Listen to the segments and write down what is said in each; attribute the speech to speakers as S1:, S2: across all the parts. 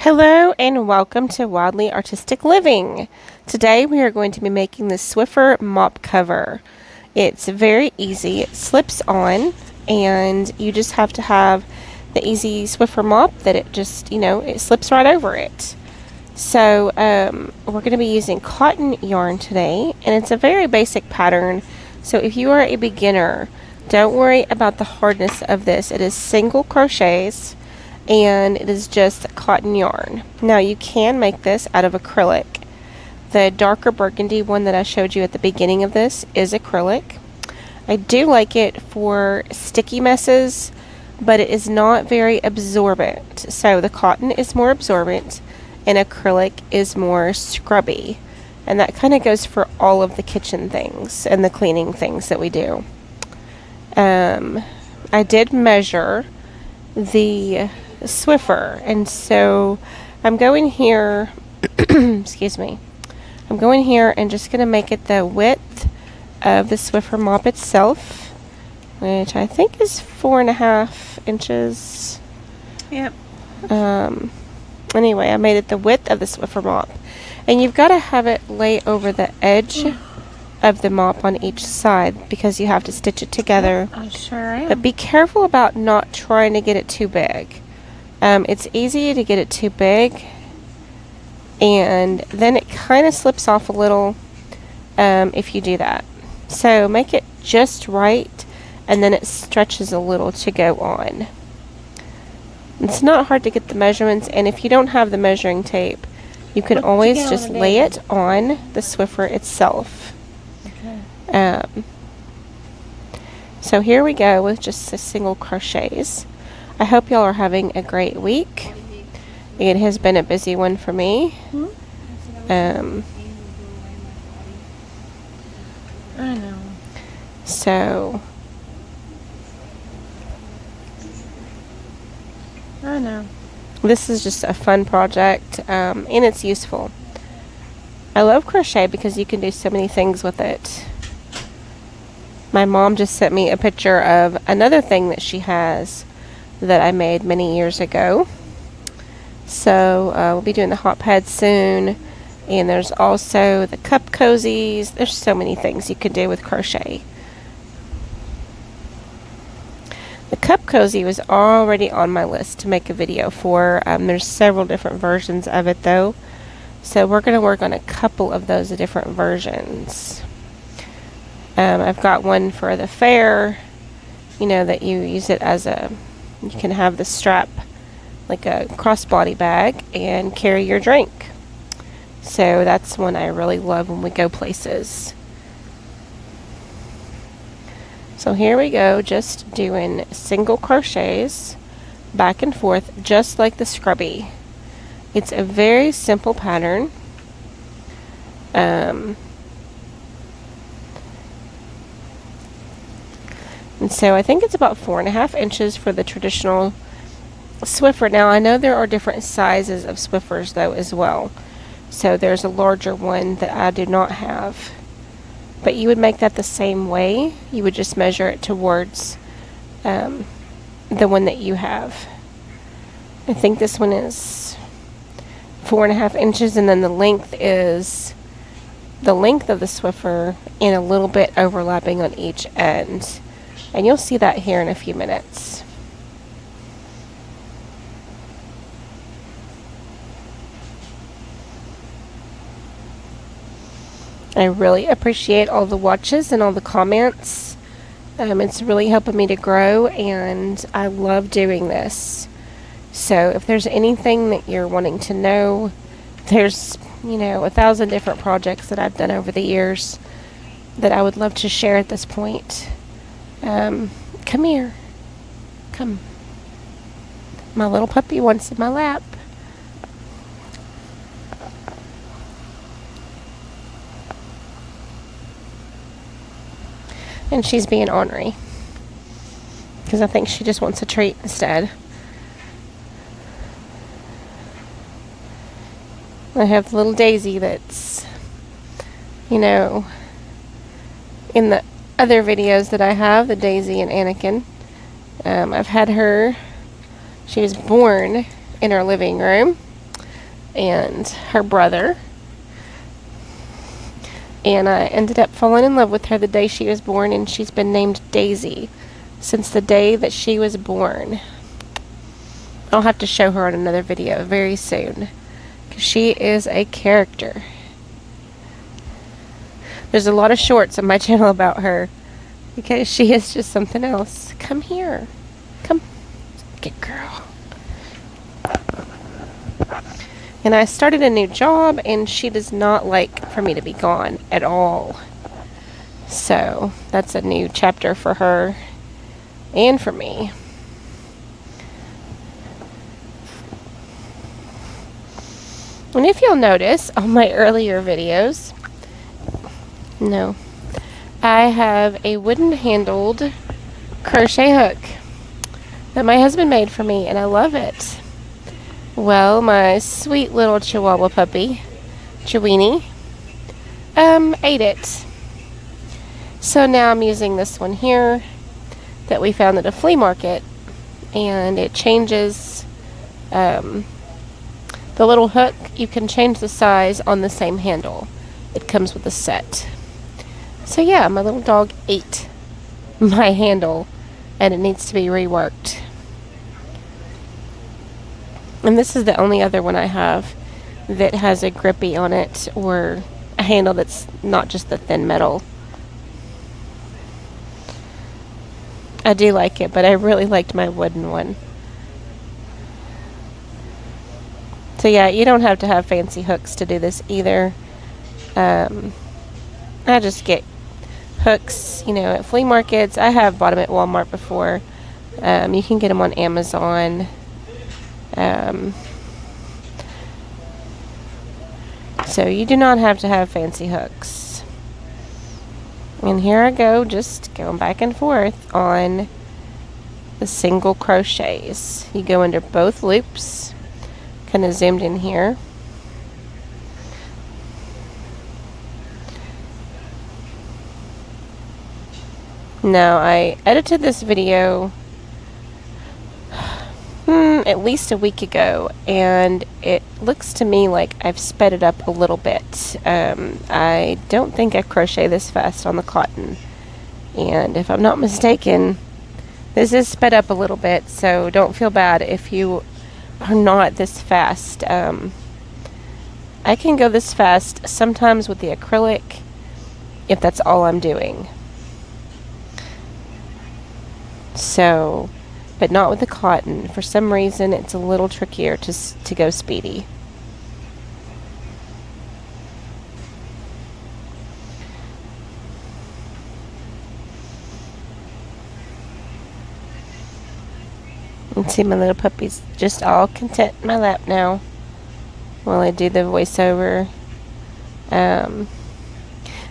S1: Hello and welcome to Wildly Artistic Living. Today we are going to be making the Swiffer mop cover. It's very easy, it slips on, and you just have to have the easy Swiffer mop that it just, it slips right over it. So we're going to be using cotton yarn today, and it's a very basic pattern. So if you are a beginner, don't worry about the hardness of this. It is single crochets and it is just cotton yarn. Now you can make this out of acrylic. The darker burgundy one that I showed you at the beginning of this is acrylic. I do like it for sticky messes, but it is not very absorbent. So the cotton is more absorbent and acrylic is more scrubby. And that kind of goes for all of the kitchen things and the cleaning things that we do. I did measure the Swiffer, and so I'm going here excuse me, I'm going here and just going to make it the width of the Swiffer mop itself, which I think is 4.5 inches.
S2: Yep.
S1: Anyway, I made it the width of the Swiffer mop, and you've got to have it lay over the edge of the mop on each side because you have to stitch it together.
S2: I sure am.
S1: But be careful about not trying to get it too big. It's easy to get it too big, and then it kind of slips off a little if you do that. So make it just right, and then it stretches a little to go on. It's not hard to get the measurements, and if you don't have the measuring tape, you can always just lay it on the Swiffer itself.
S2: Okay.
S1: So here we go with just the single crochets. I hope y'all are having a great week. It has been a busy one for me.
S2: I know.
S1: So
S2: I know.
S1: this is just a fun project, and it's useful. I love crochet because you can do so many things with it. My mom just sent me a picture of another thing that she has that I made many years ago. So we'll be doing the hot pad soon, and there's also the cup cozies. There's so many things you can do with crochet. The cup cozy was already on my list to make a video for. There's several different versions of it though, so we're going to work on a couple of those different versions. I've got one for the fair, that you use it as you can have the strap like a crossbody bag and carry your drink. So that's one I really love when we go places. So here we go, just doing single crochets back and forth, just like the scrubby. It's a very simple pattern. And so I think it's about 4.5 inches for the traditional Swiffer. Now I know there are different sizes of Swiffers though as well. So there's a larger one that I do not have. But you would make that the same way. You would just measure it towards the one that you have. I think this one is 4.5 inches, and then the length is the length of the Swiffer and a little bit overlapping on each end. And you'll see that here in a few minutes. I really appreciate all the watches and all the comments. It's really helping me to grow, and I love doing this. So if there's anything that you're wanting to know, there's 1,000 different projects that I've done over the years that I would love to share at this point. Come here. Come. My little puppy wants in my lap. And she's being ornery because I think she just wants a treat instead. I have little Daisy that's, in the other videos that I have, the Daisy and Anakin. I've had her, she was born in our living room, and her brother. And I ended up falling in love with her the day she was born, and she's been named Daisy since the day that she was born. I'll have to show her on another video very soon, because she is a character. There's a lot of shorts on my channel about her, because she is just something else. Come here. Come. Good girl. And I started a new job, and she does not like for me to be gone at all. So that's a new chapter for her and for me. And if you'll notice on my earlier videos, I have a wooden handled crochet hook that my husband made for me, and I love it. Well, my sweet little Chihuahua puppy, Chewini, ate it. So now I'm using this one here that we found at a flea market, and it changes the little hook. You can change the size on the same handle. It comes with a set. So yeah, my little dog ate my handle, and it needs to be reworked. And this is the only other one I have that has a grippy on it, or a handle that's not just the thin metal. I do like it, but I really liked my wooden one. So yeah, you don't have to have fancy hooks to do this either. I just get hooks, at flea markets. I have bought them at Walmart before. You can get them on Amazon. So you do not have to have fancy hooks. And here I go, just going back and forth on the single crochets. You go under both loops, kind of zoomed in here. Now I edited this video at least a week ago, and it looks to me like I've sped it up a little bit. I don't think I crochet this fast on the cotton, and if I'm not mistaken, this is sped up a little bit, so don't feel bad if you are not this fast. I can go this fast sometimes with the acrylic if that's all I'm doing. So, but not with the cotton. For some reason, it's a little trickier to go speedy. And see, my little puppy's just all content in my lap now while I do the voiceover.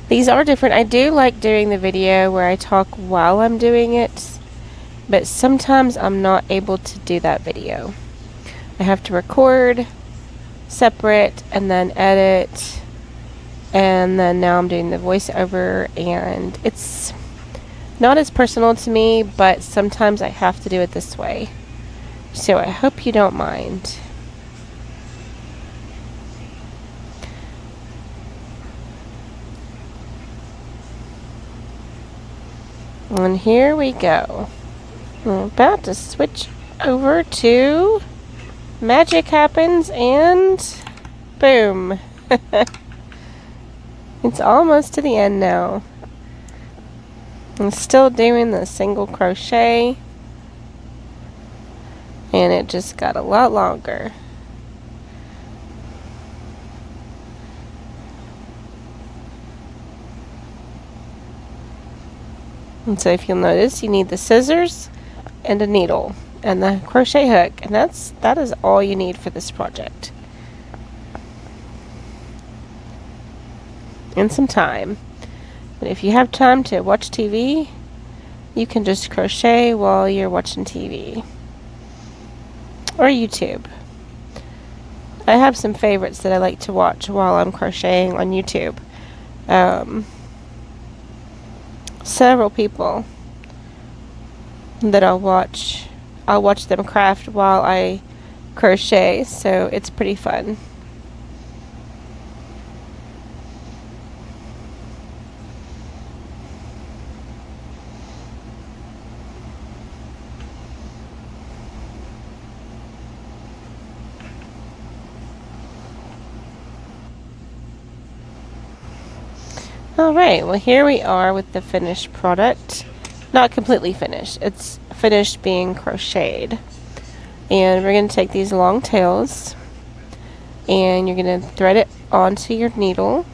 S1: These are different. I do like doing the video where I talk while I'm doing it, but sometimes I'm not able to do that video. I have to record separate and then edit, and then now I'm doing the voiceover, and it's not as personal to me, but sometimes I have to do it this way. So I hope you don't mind. And here we go. I'm about to switch over to Magic Happens, and boom. It's almost to the end now. I'm still doing the single crochet, and it just got a lot longer. And so if you'll notice, you need the scissors and a needle and the crochet hook, and that is all you need for this project. And some time. But if you have time to watch TV, you can just crochet while you're watching TV or YouTube. I have some favorites that I like to watch while I'm crocheting on YouTube. Several people that I'll watch them craft while I crochet, so it's pretty fun. Alright, well here we are with the finished product. Not completely finished. It's finished being crocheted. And we're going to take these long tails and you're going to thread it onto your needle.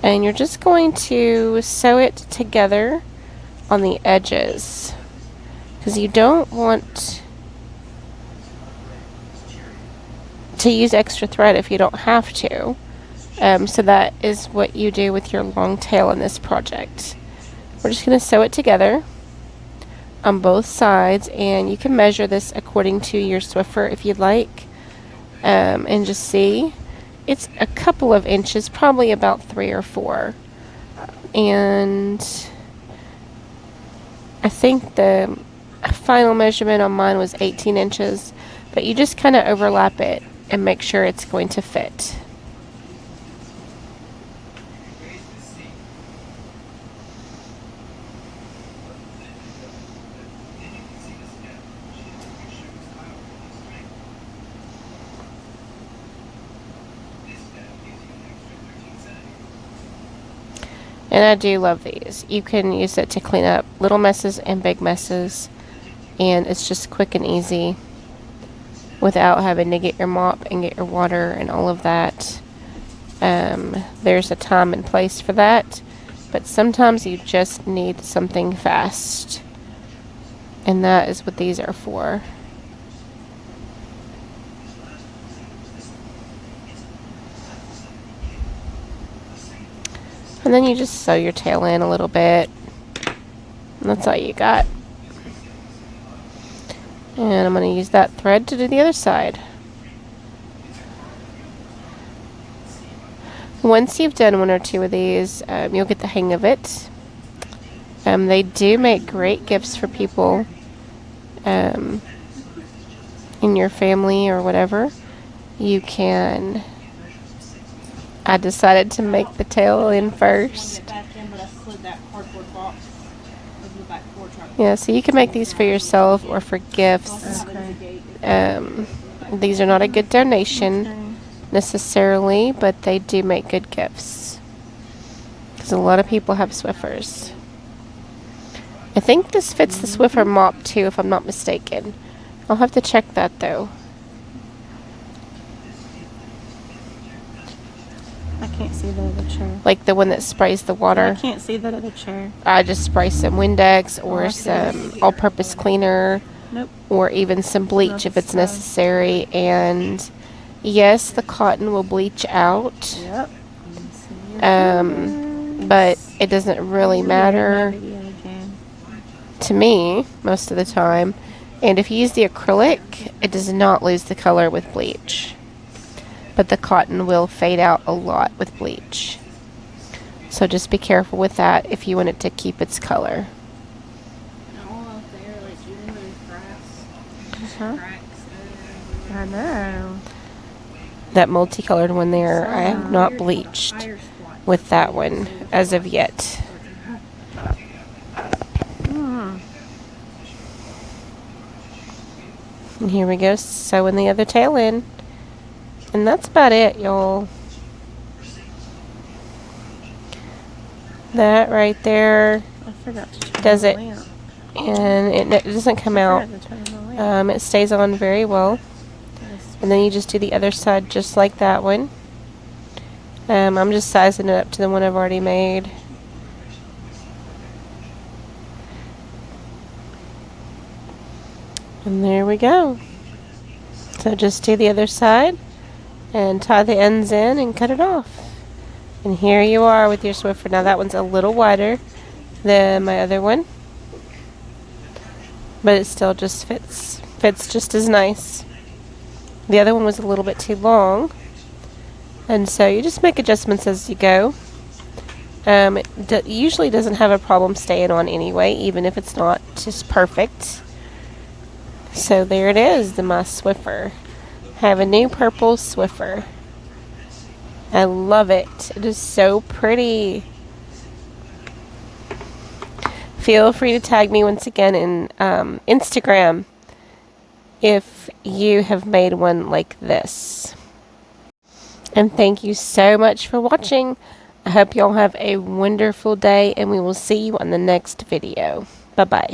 S1: And you're just going to sew it together on the edges, because you don't want to use extra thread if you don't have to. So that is what you do with your long tail in this project. We're just going to sew it together on both sides, and you can measure this according to your Swiffer if you'd like, and just see. It's a couple of inches, probably about 3 or 4, and I think the final measurement on mine was 18 inches, but you just kind of overlap it and make sure it's going to fit. And I do love these. You can use it to clean up little messes and big messes. And it's just quick and easy without having to get your mop and get your water and all of that. There's a time and place for that. But sometimes you just need something fast. And that is what these are for. And then you just sew your tail in a little bit. And that's all you got. And I'm going to use that thread to do the other side. Once you've done 1 or 2 of these, you'll get the hang of it. They do make great gifts for people in your family or whatever. You can... I decided to make the tail in first. Yeah, so you can make these for yourself or for gifts.
S2: Okay.
S1: These are not a good donation necessarily, but they do make good gifts. Because a lot of people have Swiffers. I think this fits the Swiffer mop too, if I'm not mistaken. I'll have to check that though.
S2: I can't see the other chair.
S1: Like the one that sprays the water.
S2: I can't see that other chair.
S1: I just spray some Windex or some all-purpose cleaner.
S2: Nope.
S1: Or even some bleach if it's necessary. And yes, the cotton will bleach out.
S2: Yep.
S1: But it doesn't really matter to me most of the time. And if you use the acrylic, it does not lose the color with bleach. But the cotton will fade out a lot with bleach. So just be careful with that if you want it to keep its color.
S2: I know.
S1: That multicolored one there, I have not bleached with that one as of yet. And here we go, sewing the other tail in. And that's about it, y'all. That right there
S2: I forgot to turn
S1: does
S2: the
S1: it.
S2: lamp.
S1: And it doesn't come out.
S2: I forgot to turn the lamp.
S1: It stays on very well. And then you just do the other side just like that one. I'm just sizing it up to the one I've already made. And there we go. So just do the other side and tie the ends in and cut it off. And here you are with your Swiffer. Now that one's a little wider than my other one, but it still just fits just as nice. The other one was a little bit too long, and so you just make adjustments as you go. It usually doesn't have a problem staying on anyway, even if it's not just perfect. So there it is, my Swiffer. I have a new purple Swiffer. I love it. It is so pretty. Feel free to tag me once again in Instagram if you have made one like this. And thank you so much for watching. I hope y'all have a wonderful day, and we will see you on the next video. Bye-bye.